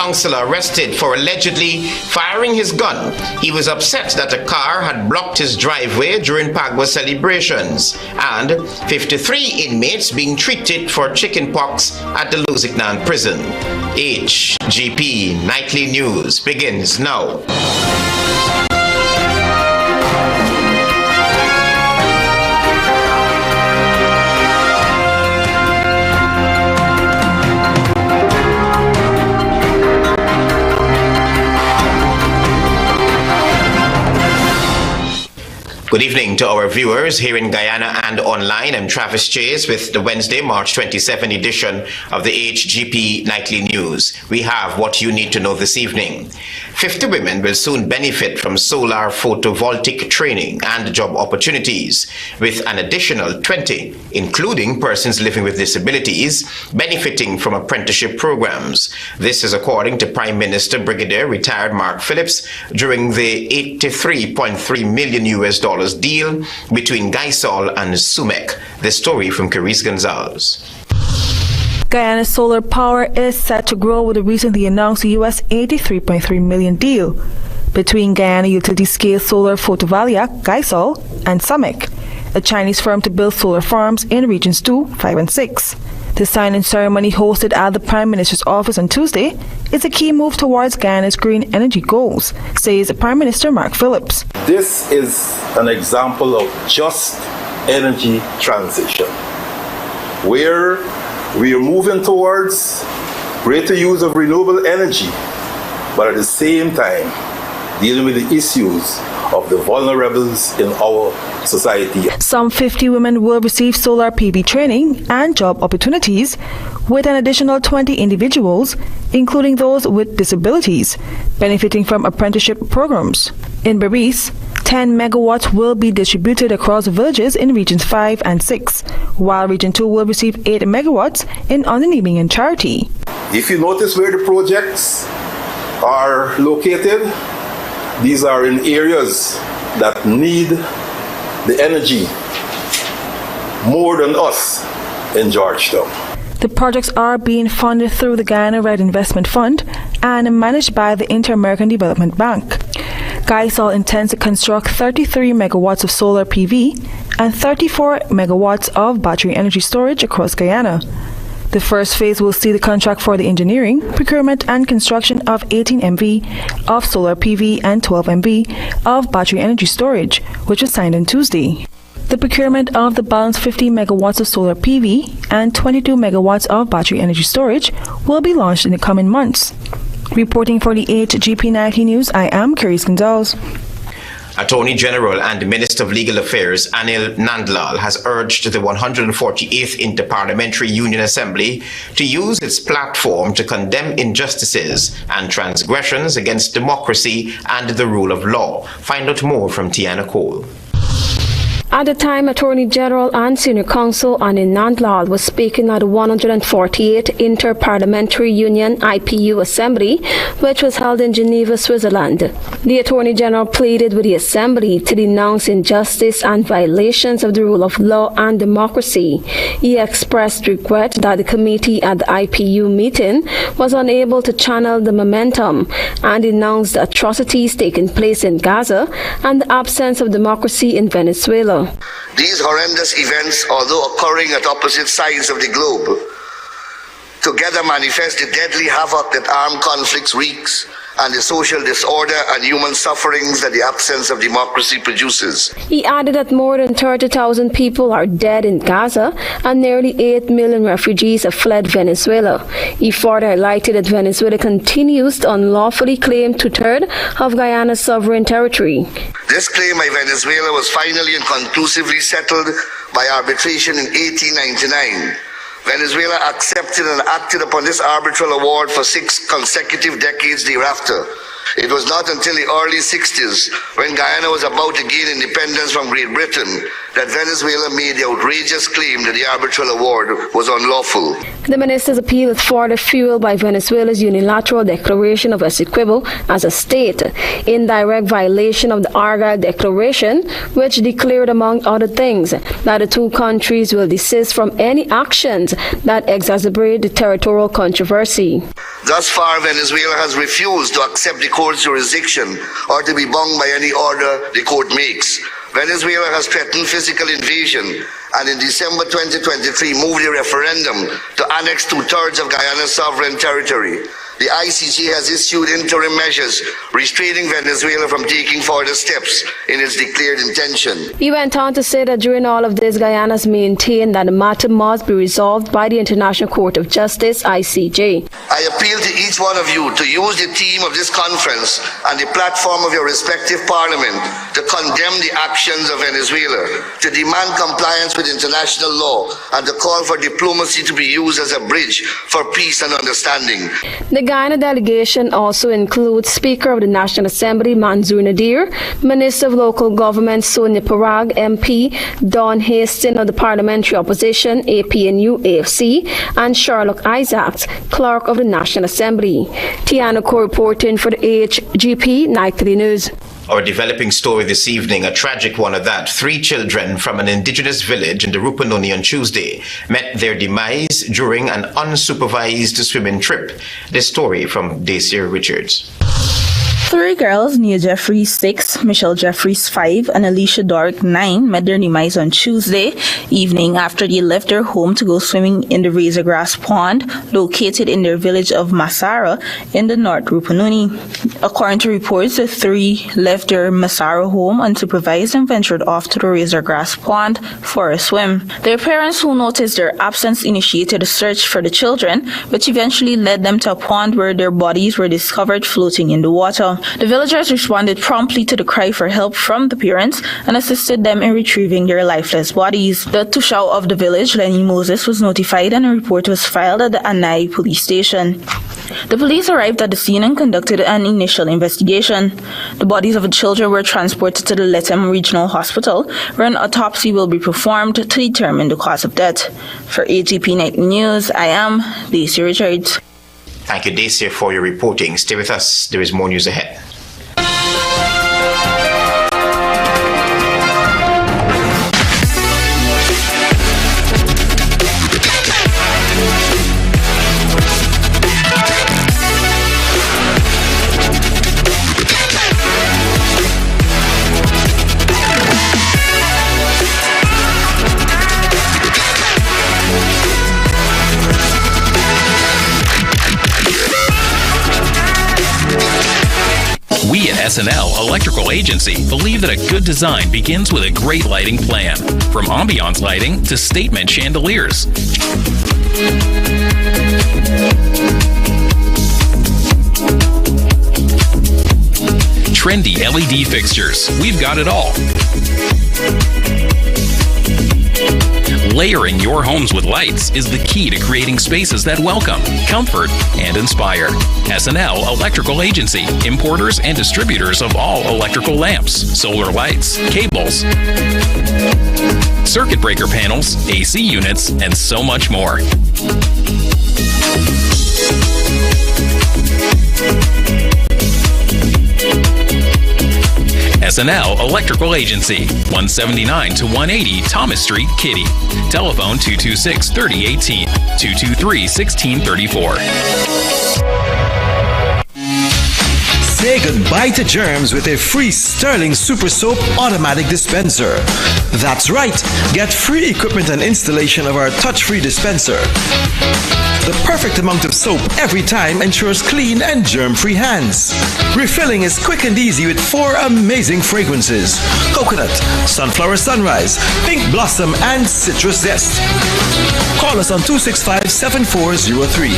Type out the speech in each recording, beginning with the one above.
councillor arrested for allegedly firing his gun. He was upset that a car had blocked his driveway during Pagwa celebrations. And 53 inmates being treated for chickenpox at the Lusignan prison. HGP Nightly News begins now. Good evening to our viewers here in Guyana and online. I'm Travis Chase with the Wednesday, March 27 edition of the HGP Nightly News. We have what you need to know this evening. 50 women will soon benefit from solar photovoltaic training and job opportunities, with an additional 20, including persons living with disabilities, benefiting from apprenticeship programs. This is according to Prime Minister Brigadier Retired Mark Phillips during the $83.3 million deal between Gaisol and Sumek. The story from Carice Gonzalez. Guyana's solar power is set to grow with the recently announced US $83.3 million deal between Guyana utility-scale solar photovoltaic, Gaisol, and Sumek, a Chinese firm to build solar farms in Regions 2, 5, and 6. The signing ceremony hosted at the Prime Minister's office on Tuesday is a key move towards Guyana's green energy goals, says Prime Minister Mark Phillips. This is an example of just energy transition, where we are moving towards greater use of renewable energy, but at the same time dealing with the issues of the vulnerables in our society. Some 50 women will receive solar PV training and job opportunities, with an additional 20 individuals, including those with disabilities, benefiting from apprenticeship programs. In Barice, 10 megawatts will be distributed across villages in Regions 5 and 6, while Region 2 will receive 8 megawatts in Underneaming and Charity. If you notice where the projects are located, these are in areas that need the energy more than us in Georgetown. The projects are being funded through the Guyana Red Investment Fund and managed by the Inter-American Development Bank. Gaisol intends to construct 33 megawatts of solar PV and 34 megawatts of battery energy storage across Guyana. The first phase will see the contract for the engineering, procurement, and construction of 18 MV of solar PV and 12 MV of battery energy storage, which was signed on Tuesday. The procurement of the balance 50 megawatts of solar PV and 22 megawatts of battery energy storage will be launched in the coming months. Reporting for the HGP Nightly News, I am Carice Gonzalez. Attorney General and Minister of Legal Affairs Anil Nandlal has urged the 148th Inter-parliamentary Union Assembly to use its platform to condemn injustices and transgressions against democracy and the rule of law. Find out more from Tiana Cole. At the time, Attorney General and Senior Counsel Anil Nandlal was speaking at the 148th Inter-Parliamentary Union IPU Assembly, which was held in Geneva, Switzerland. The Attorney General pleaded with the Assembly to denounce injustice and violations of the rule of law and democracy. He expressed regret that the committee at the IPU meeting was unable to channel the momentum and denounced the atrocities taking place in Gaza and the absence of democracy in Venezuela. These horrendous events, although occurring at opposite sides of the globe, together manifest the deadly havoc that armed conflicts wreaks and the social disorder and human sufferings that the absence of democracy produces. He added that more than 30,000 people are dead in Gaza and nearly 8 million refugees have fled Venezuela. He further highlighted that Venezuela continues to unlawfully claim 2/3 of Guyana's sovereign territory. This claim by Venezuela was finally and conclusively settled by arbitration in 1899. Venezuela accepted and acted upon this arbitral award for 6 consecutive decades thereafter. It was not until the early 60s, when Guyana was about to gain independence from Great Britain, that Venezuela made the outrageous claim that the arbitral award was unlawful. The minister's appeal is further fueled by Venezuela's unilateral declaration of Essequibo as a state, in direct violation of the Argyle Declaration, which declared, among other things, that the two countries will desist from any actions that exacerbate the territorial controversy. Thus far, Venezuela has refused to accept the court's jurisdiction or to be bound by any order the court makes. Venezuela has threatened physical invasion and in December 2023 moved a referendum to annex 2/3 of Guyana's sovereign territory. The ICJ has issued interim measures restraining Venezuela from taking further steps in its declared intention. He went on to say that during all of this, Guyana has maintained that the matter must be resolved by the International Court of Justice, ICJ. I appeal to each one of you to use the theme of this conference and the platform of your respective parliament to condemn the actions of Venezuela, to demand compliance with international law, and to call for diplomacy to be used as a bridge for peace and understanding. The Guyana delegation also includes Speaker of the National Assembly Manzoor Nadir, Minister of Local Government Sonia Parag, MP, Don Haston of the Parliamentary Opposition, APNU-AFC, and Sherlock Isaacs, Clerk of the National Assembly. Tiana Ko reporting for the HGP Nightly News. Our developing story this evening, a tragic one at that. 3 children from an indigenous village in the Rupununi on Tuesday met their demise during an unsupervised swimming trip. This story from Dacia Richards. 3 girls, Nia Jeffries 6, Michelle Jeffries 5, and Alicia Dorick 9 met their demise on Tuesday evening after they left their home to go swimming in the Razor Grass Pond located in their village of Masara in the North Rupununi. According to reports, the 3 left their Masara home unsupervised and ventured off to the Razor Grass Pond for a swim. Their parents, who noticed their absence, initiated a search for the children, which eventually led them to a pond where their bodies were discovered floating in the water. The villagers responded promptly to the cry for help from the parents and assisted them in retrieving their lifeless bodies. The Tushao of the village, Lenny Moses, was notified and a report was filed at the Anai police station. The police arrived at the scene and conducted an initial investigation. The bodies of the children were transported to the Lethem Regional Hospital, where an autopsy will be performed to determine the cause of death. For HGP Nightly News, I am Dacia Richards. Thank you, Dacia, for your reporting. Stay with us. There is more news ahead. We at SNL Electrical Agency believe that a good design begins with a great lighting plan, from ambiance lighting to statement chandeliers. Trendy LED fixtures, we've got it all. Layering your homes with lights is the key to creating spaces that welcome, comfort, and inspire. SNL Electrical Agency, importers and distributors of all electrical lamps, solar lights, cables, circuit breaker panels, AC units, and so much more. SNL Electrical Agency, 179 to 180 Thomas Street, Kitty. Telephone 226-3018, 223-1634. Say goodbye to germs with a free Sterling Super Soap automatic dispenser. That's right, get free equipment and installation of our touch-free dispenser. The perfect amount of soap every time ensures clean and germ-free hands. Refilling is quick and easy with 4 amazing fragrances: coconut, sunflower sunrise, pink blossom, and citrus zest. Call us on 265-7403.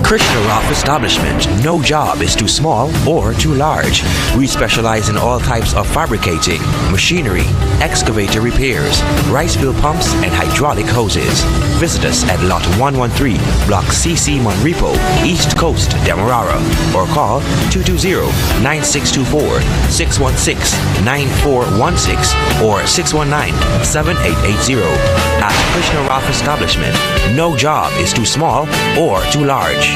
Krishna Roth Establishment. No job is too small or too large. We specialize in all types of fabricating, machinery, excavator repairs, rice field pumps, and hydraulic hoses. Visit us at Lot 113, Block CC Monrepo, East Coast, Demerara, or call 220-9624, 616-9416, or 619-7880. At Krishna Roth Establishment, no job is too small or too large.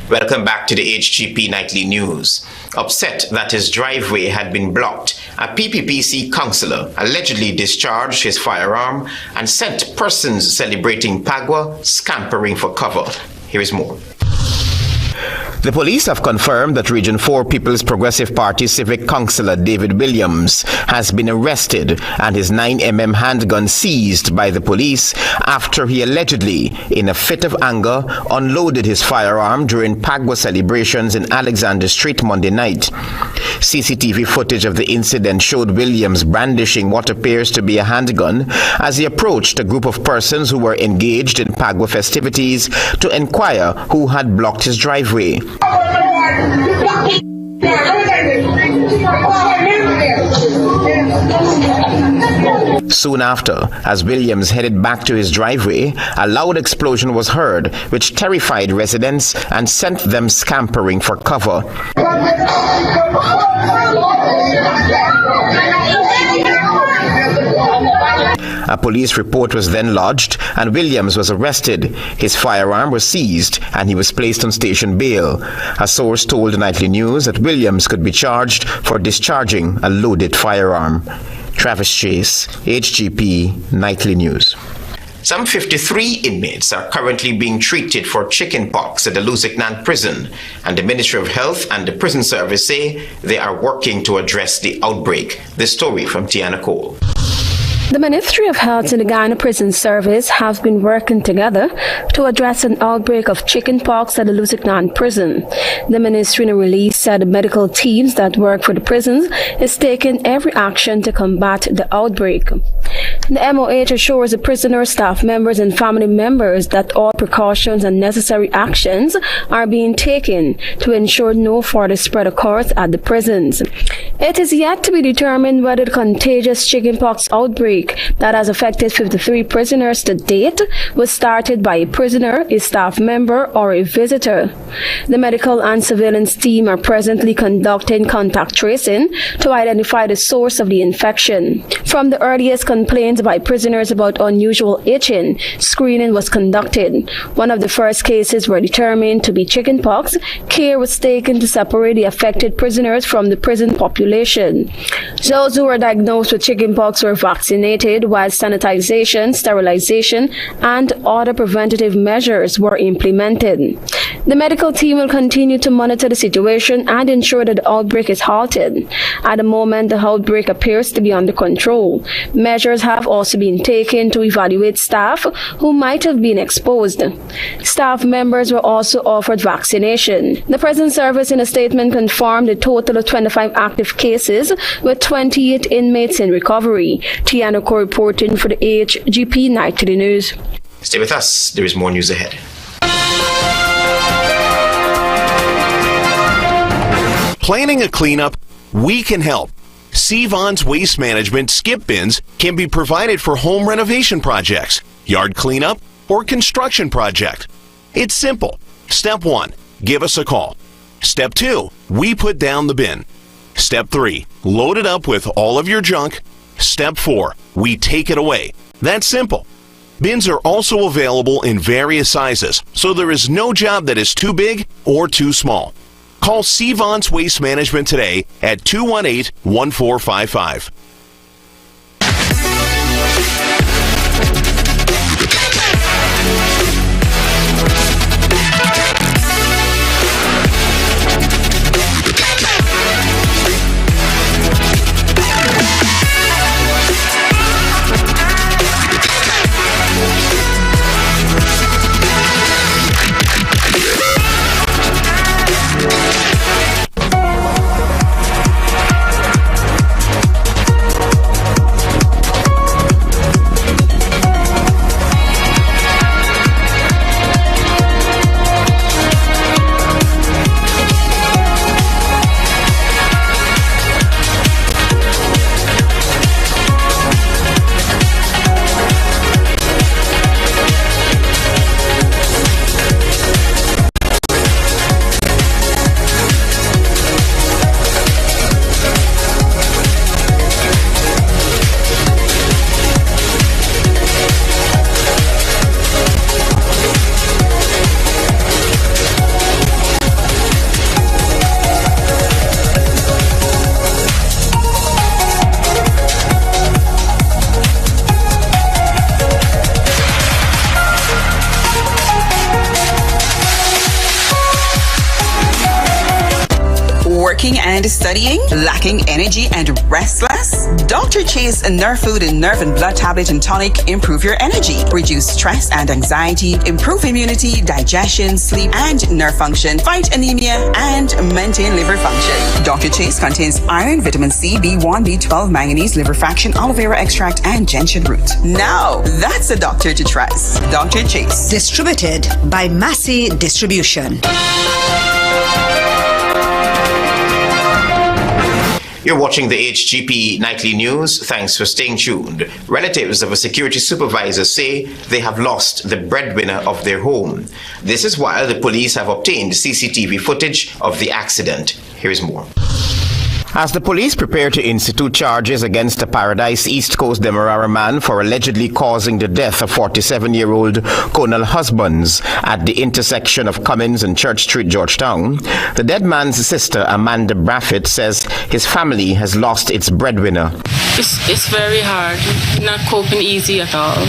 Welcome back to the HGP Nightly News. Upset that his driveway had been blocked, a PPPC councillor allegedly discharged his firearm and sent persons celebrating Pagwa scampering for cover. Here is more. The police have confirmed that Region 4 People's Progressive Party Civic Councillor David Williams has been arrested and his 9mm handgun seized by the police after he allegedly, in a fit of anger, unloaded his firearm during Pagwa celebrations in Alexander Street Monday night. CCTV footage of the incident showed Williams brandishing what appears to be a handgun as he approached a group of persons who were engaged in Pagwa festivities to inquire who had blocked his driveway. Soon after, as Williams headed back to his driveway, a loud explosion was heard, which terrified residents and sent them scampering for cover. A police report was then lodged and Williams was arrested. His firearm was seized and he was placed on station bail. A source told the Nightly News that Williams could be charged for discharging a loaded firearm. Travis Chase, HGP Nightly News. Some 53 inmates are currently being treated for chickenpox at the Lusignan prison, and the Ministry of Health and the Prison Service say they are working to address the outbreak. This story from Tiana Cole. The Ministry of Health and the Guyana Prison Service have been working together to address an outbreak of chickenpox at the Lusignan prison. The ministry in a release said the medical teams that work for the prisons is taking every action to combat the outbreak. The MOH assures the prisoners, staff members, and family members that all precautions and necessary actions are being taken to ensure no further spread occurs at the prisons. It is yet to be determined whether the contagious chickenpox outbreak that has affected 53 prisoners to date was started by a prisoner, a staff member, or a visitor. The medical and surveillance team are presently conducting contact tracing to identify the source of the infection. From the earliest complaints by prisoners about unusual itching, screening was conducted. One of the first cases were determined to be chickenpox. Care was taken to separate the affected prisoners from the prison population. Those who were diagnosed with chickenpox were vaccinated, while sanitization, sterilization, and other preventative measures were implemented. The medical team will continue to monitor the situation and ensure that the outbreak is halted. At the moment, the outbreak appears to be under control. Measures have also been taken to evaluate staff who might have been exposed. Staff members were also offered vaccination. The prison service in a statement confirmed a total of 25 active cases with 28 inmates in recovery. Tiana Ko reporting for the HGP Nightly News. Stay with us. There is more news ahead. Planning a cleanup? We can help. Sevon's Waste Management skip bins can be provided for home renovation projects, yard cleanup, or construction project. It's simple. Step 1, give us a call. Step 2, we put down the bin. Step 3, load it up with all of your junk. Step 4, we take it away. That's simple. Bins are also available in various sizes, so there is no job that is too big or too small. Call Sevon's Waste Management today at 218-1455. working and studying? Lacking energy and restless? Dr. Chase Nerve Food and Nerve and Blood Tablet and Tonic improve your energy, reduce stress and anxiety, improve immunity, digestion, sleep, and nerve function, fight anemia, and maintain liver function. Dr. Chase contains iron, vitamin C, B1, B12, manganese, liver fraction, aloe vera extract, and gentian root. Now, that's a doctor to trust. Dr. Chase. Distributed by Massey Distribution. You're watching the HGP Nightly News. Thanks for staying tuned. Relatives of a security supervisor say they have lost the breadwinner of their home. This is while the police have obtained CCTV footage of the accident. Here is more. As the police prepare to institute charges against a Paradise East Coast Demerara man for allegedly causing the death of 47-year-old Conal Husbands at the intersection of Cummins and Church Street, Georgetown, the dead man's sister, Amanda Braffett, says his family has lost its breadwinner. It's very hard, not coping easy at all.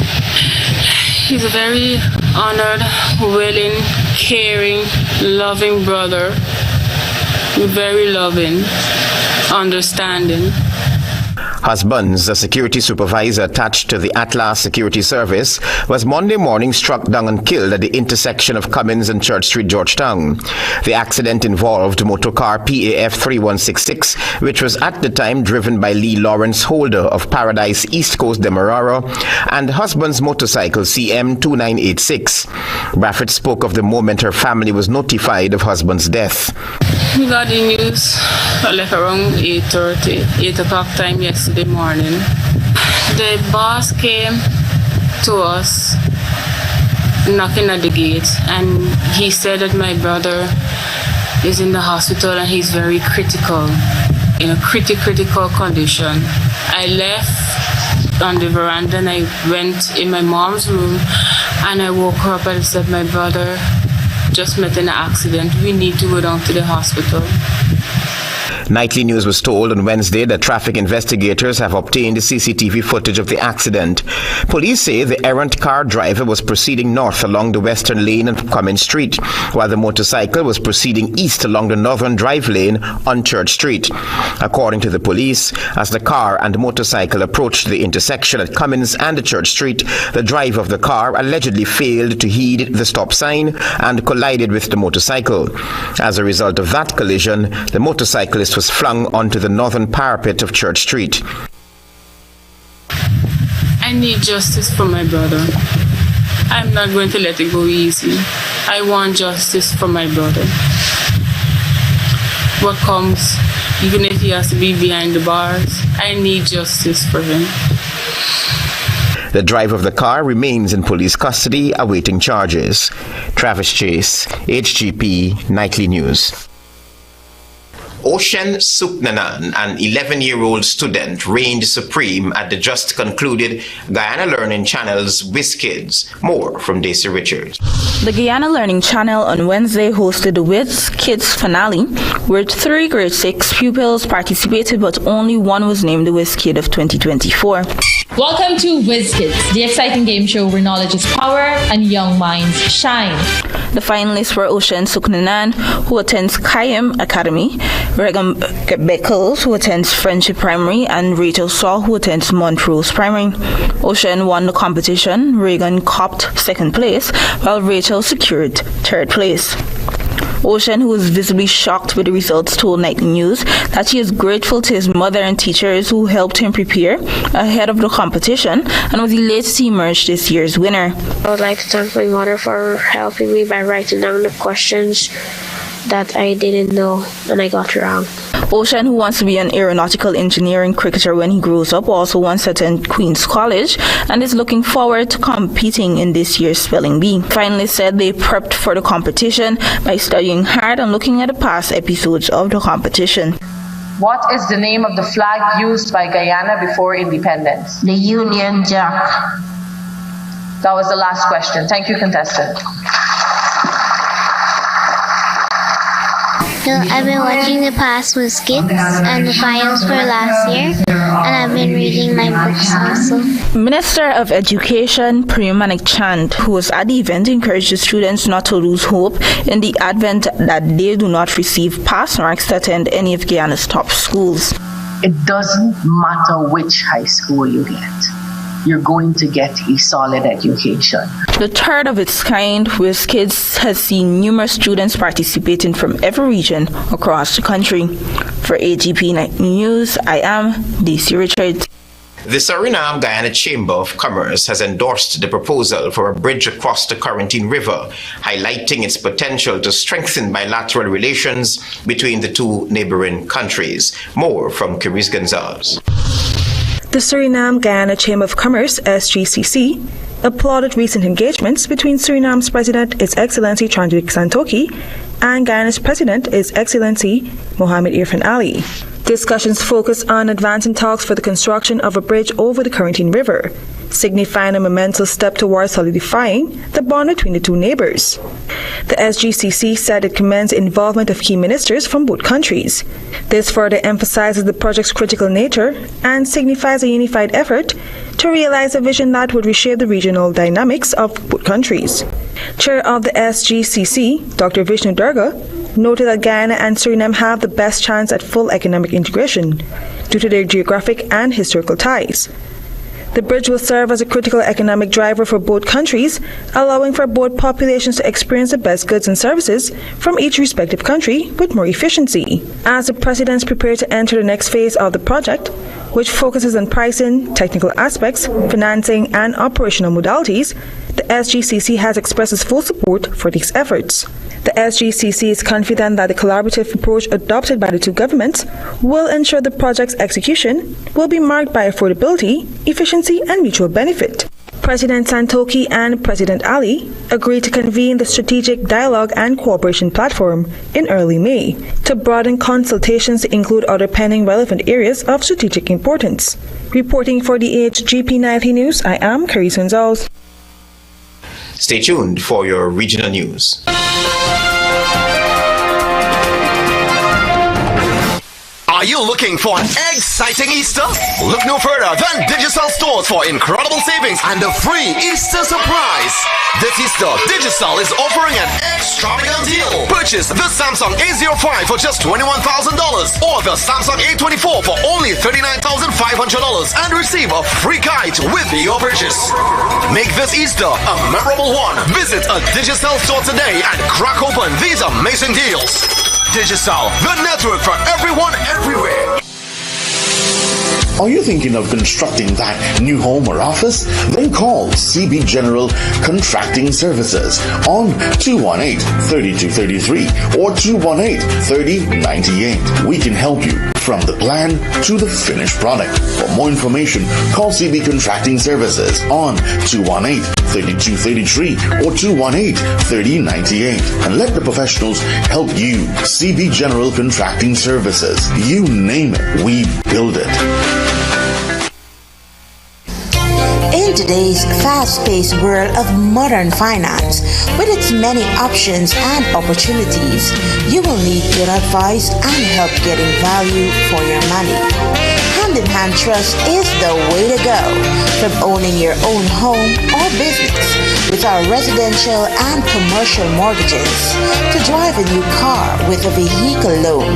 He's a very honored, willing, caring, loving brother, very loving, understanding. Husbands, a security supervisor attached to the Atlas Security Service, was Monday morning struck down and killed at the intersection of Cummins and Church Street, Georgetown. The accident involved motorcar PAF 3166, which was at the time driven by Lee Lawrence Holder of Paradise East Coast Demerara, and Husband's motorcycle CM 2986. Braffett spoke of the moment her family was notified of Husband's death. We got the news like around 8:30, 8 o'clock time yesterday morning. The boss came to us knocking at the gate, and he said that my brother is in the hospital and he's very critical, in a critical condition. I left on the veranda and I went in my mom's room and I woke her up and said, my brother just met in an accident. We need to go down to the hospital. Nightly News was told on Wednesday that traffic investigators have obtained CCTV footage of the accident. Police say the errant car driver was proceeding north along the western lane of Cummins Street, while the motorcycle was proceeding east along the northern drive lane on Church Street. According to the police, as the car and motorcycle approached the intersection at Cummins and Church Street, the driver of the car allegedly failed to heed the stop sign and collided with the motorcycle. As a result of that collision, the motorcyclist was flung onto the northern parapet of Church Street. I need justice for my brother. I'm not going to let it go easy. I want justice for my brother. What comes, even if he has to be behind the bars, I need justice for him. The driver of the car remains in police custody awaiting charges. Travis Chase, HGP Nightly News. Ocean Suknanan, an 11-year-old student, reigned supreme at the just concluded Guyana Learning Channel's Whiz Kids. More from Daisy Richards. The Guyana Learning Channel on Wednesday hosted the Whiz Kids finale, where 3 grade 6 pupils participated, but only one was named the Whiz Kid of 2024. Welcome to Whiz Kids, the exciting game show where knowledge is power and young minds shine. The finalists were Ocean Suknanan, who attends Kayam Academy, Regan Beckles, who attends Friendship Primary, and Rachel Saw, who attends Montrose Primary. Ocean won the competition. Regan copped 2nd place, while Rachel secured 3rd place. Ocean, who was visibly shocked with the results, told Nightly News that he is grateful to his mother and teachers who helped him prepare ahead of the competition and was elated to emerge this year's winner. I would like to thank my mother for helping me by writing down the questions that I didn't know and I got wrong. Ocean, who wants to be an aeronautical engineer and cricketer when he grows up, also wants to attend Queen's College and is looking forward to competing in this year's Spelling Bee. Finalists said they prepped for the competition by studying hard and looking at the past episodes of the competition. What is the name of the flag used by Guyana before independence? The Union Jack. That was the last question. Thank you, contestant. I've been watching the past Whiz and the finals for last year, and I've been reading my books also. Minister of Education Priyamanik Chand, who was at the event, encouraged the students not to lose hope in the event that they do not receive pass marks to attend any of Guyana's top schools. It doesn't matter which high school you get. You're going to get a solid education. The third of its kind, Whiz Kids has seen numerous students participating from every region across the country. For HGP Nightly News, I am Daisy Richards. The Suriname-Guyana Chamber of Commerce has endorsed the proposal for a bridge across the Corentyne River, highlighting its potential to strengthen bilateral relations between the two neighboring countries. More from Kiris Gonzalez. The Suriname-Guyana Chamber of Commerce, SGCC, applauded recent engagements between Suriname's President, His Excellency Changdik Santoki, and Guyana's President, His Excellency Mohamed Irfan Ali. Discussions focus on advancing talks for the construction of a bridge over the Corentyne River, signifying a momentous step towards solidifying the bond between the two neighbors. The SGCC said it commends the involvement of key ministers from both countries. This further emphasizes the project's critical nature and signifies a unified effort to realize a vision that would reshape the regional dynamics of both countries. Chair of the SGCC, Dr. Vishnu Durga, noted that Guyana and Suriname have the best chance at full economic integration due to their geographic and historical ties. The bridge will serve as a critical economic driver for both countries, allowing for both populations to experience the best goods and services from each respective country with more efficiency. As the presidents prepare to enter the next phase of the project, which focuses on pricing, technical aspects, financing, and operational modalities, the SGCC has expressed its full support for these efforts. The SGCC is confident that the collaborative approach adopted by the two governments will ensure the project's execution will be marked by affordability, efficiency, and mutual benefit. President Santoki and President Ali agreed to convene the Strategic Dialogue and Cooperation Platform in early May to broaden consultations to include other pending relevant areas of strategic importance. Reporting for the HGP Nightly News, I am Kiris Gonzalez. Stay tuned for your regional news. Are you looking for an exciting Easter? Look no further than Digicel stores for incredible savings and a free Easter surprise. This Easter, Digicel is offering an extravagant deal. Purchase the Samsung A05 for just $21,000 or the Samsung A24 for only $39,500 and receive a free kite with your purchase. Make this Easter a memorable one. Visit a Digicel store today and crack open these amazing deals. Digicel, the network for everyone, everywhere. Are you thinking of constructing that new home or office? Then call CB General Contracting Services on 218-3233 or 218-3098. We can help you from the plan to the finished product. For more information, call CB Contracting Services on 218-3233 or 218-3098 and let the professionals help you. CB General Contracting Services. You name it, we build it. In today's fast-paced world of modern finance, with its many options and opportunities, you will need good advice and help getting value for your money. Hand-in-Hand Trust is the way to go. From owning your own home or business with our residential and commercial mortgages to drive a new car with a vehicle loan,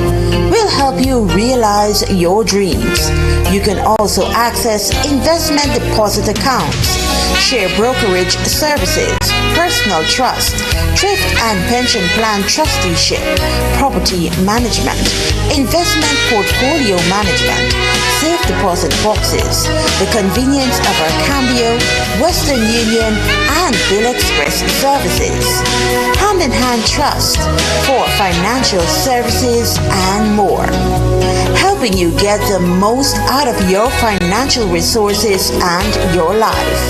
we'll help you realize your dreams. You can also access investment deposit accounts, share brokerage services, personal trust, thrift and pension plan trusteeship, property management, investment portfolio management, safe deposit boxes, the convenience of our Cambio, Western Union, and Bill Express services. Hand-in-Hand Trust for financial services and more. Helping you get the most out of your financial resources and your life.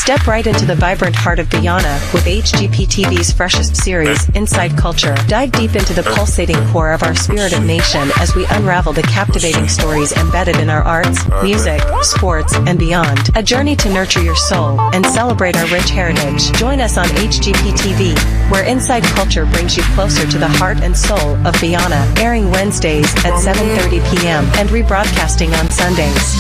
Step right into the vibrant heart of Guyana with HGP TV's freshest series, Inside Culture. Dive deep into the pulsating core of our spirited nation as we unravel the captivating stories embedded in our arts, music, sports, and beyond. A journey to nurture your soul and celebrate our rich heritage. Join us on HGP TV, where Inside Culture brings you closer to the heart and soul of Guyana, airing Wednesdays at 7:30 p.m. and rebroadcasting on Sundays.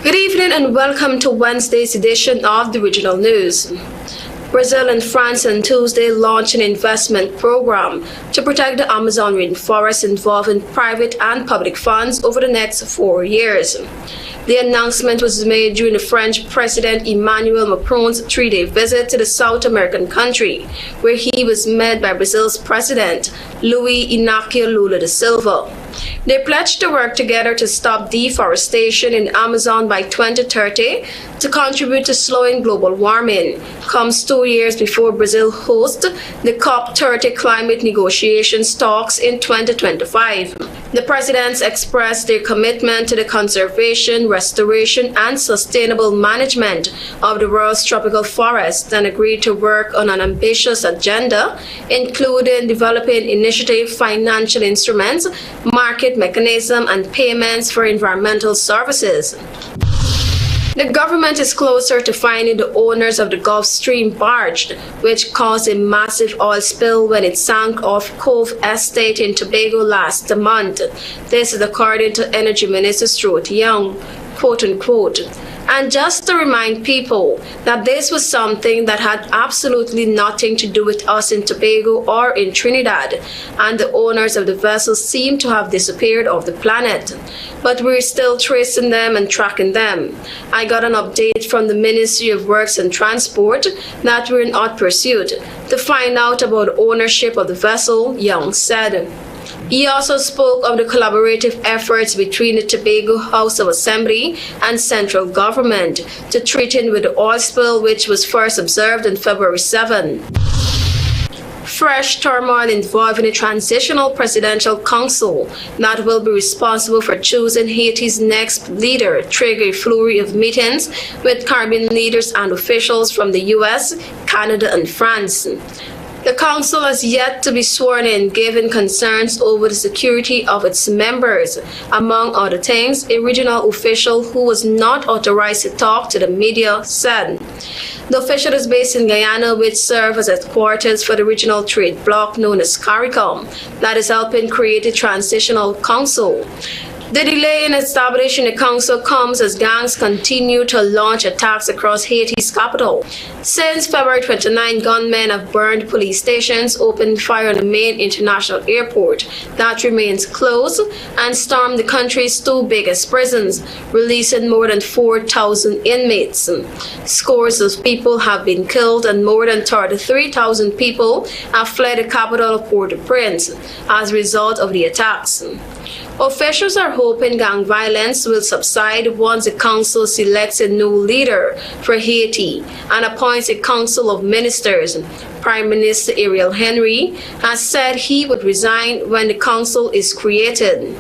Good evening and welcome to Wednesday's edition of the Regional News. Brazil and France on Tuesday launched an investment program to protect the Amazon rainforest involving private and public funds over the next 4 years. The announcement was made during the French President Emmanuel Macron's 3-day visit to the South American country, where he was met by Brazil's President Luiz Inácio Lula da Silva. They pledged to work together to stop deforestation in the Amazon by 2030 to contribute to slowing global warming. Comes 2 years before Brazil hosts the COP30 climate negotiations talks in 2025. The presidents expressed their commitment to the conservation, restoration, and sustainable management of the world's tropical forests and agreed to work on an ambitious agenda, including developing initiative financial instruments, market mechanism, and payments for environmental services. The government is closer to finding the owners of the Gulf Stream barge, which caused a massive oil spill when it sank off Cove Estate in Tobago last month. This is according to Energy Minister Stuart Young, quote unquote. And just to remind people that this was something that had absolutely nothing to do with us in Tobago or in Trinidad, and the owners of the vessel seem to have disappeared off the planet. But we're still tracing them and tracking them. I got an update from the Ministry of Works and Transport that we're in hot pursuit to find out about ownership of the vessel, Young said. He also spoke of the collaborative efforts between the Tobago House of Assembly and central government to treating with the oil spill, which was first observed on February 7. Fresh turmoil involving a transitional presidential council that will be responsible for choosing Haiti's next leader triggered a flurry of meetings with Caribbean leaders and officials from the U.S., Canada, and France. The council has yet to be sworn in, given concerns over the security of its members. Among other things, a regional official who was not authorized to talk to the media said. The official is based in Guyana, which serves as headquarters for the regional trade bloc known as CARICOM, that is helping create a transitional council. The delay in establishing the council comes as gangs continue to launch attacks across Haiti's capital. Since February 29, gunmen have burned police stations, opened fire on the main international airport that remains closed, and stormed the country's 2 biggest prisons, releasing more than 4,000 inmates. Scores of people have been killed and more than 33,000 people have fled the capital of Port-au-Prince as a result of the attacks. Officials are hoping gang violence will subside once the council selects a new leader for Haiti and appoints a council of ministers. Prime Minister Ariel Henry has said he would resign when the council is created.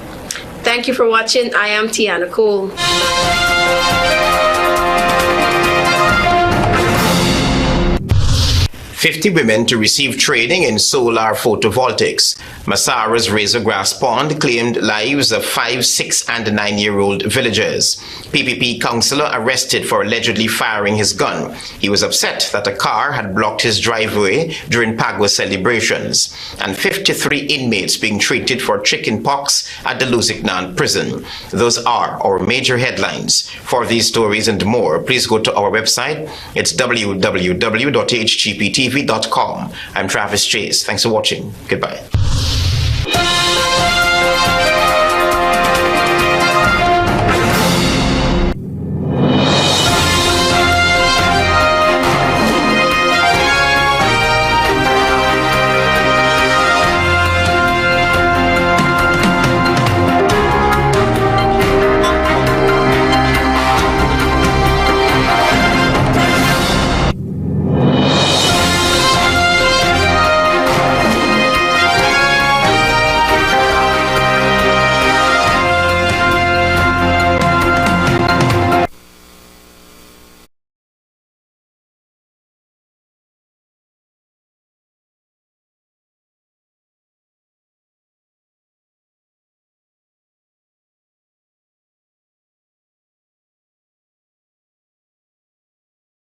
Thank you for watching. I am Tiana Cole. 50 women to receive training in solar photovoltaics. Masara's Razor Grass Pond claimed lives of 5, 6, and 9-year-old villagers. PPP councillor arrested for allegedly firing his gun. He was upset that a car had blocked his driveway during Pagwa celebrations. And 53 inmates being treated for chickenpox at the Lusignan prison. Those are our major headlines. For these stories and more, please go to our website. It's www.hgptv.com. I'm Travis Chase. Thanks for watching. Goodbye.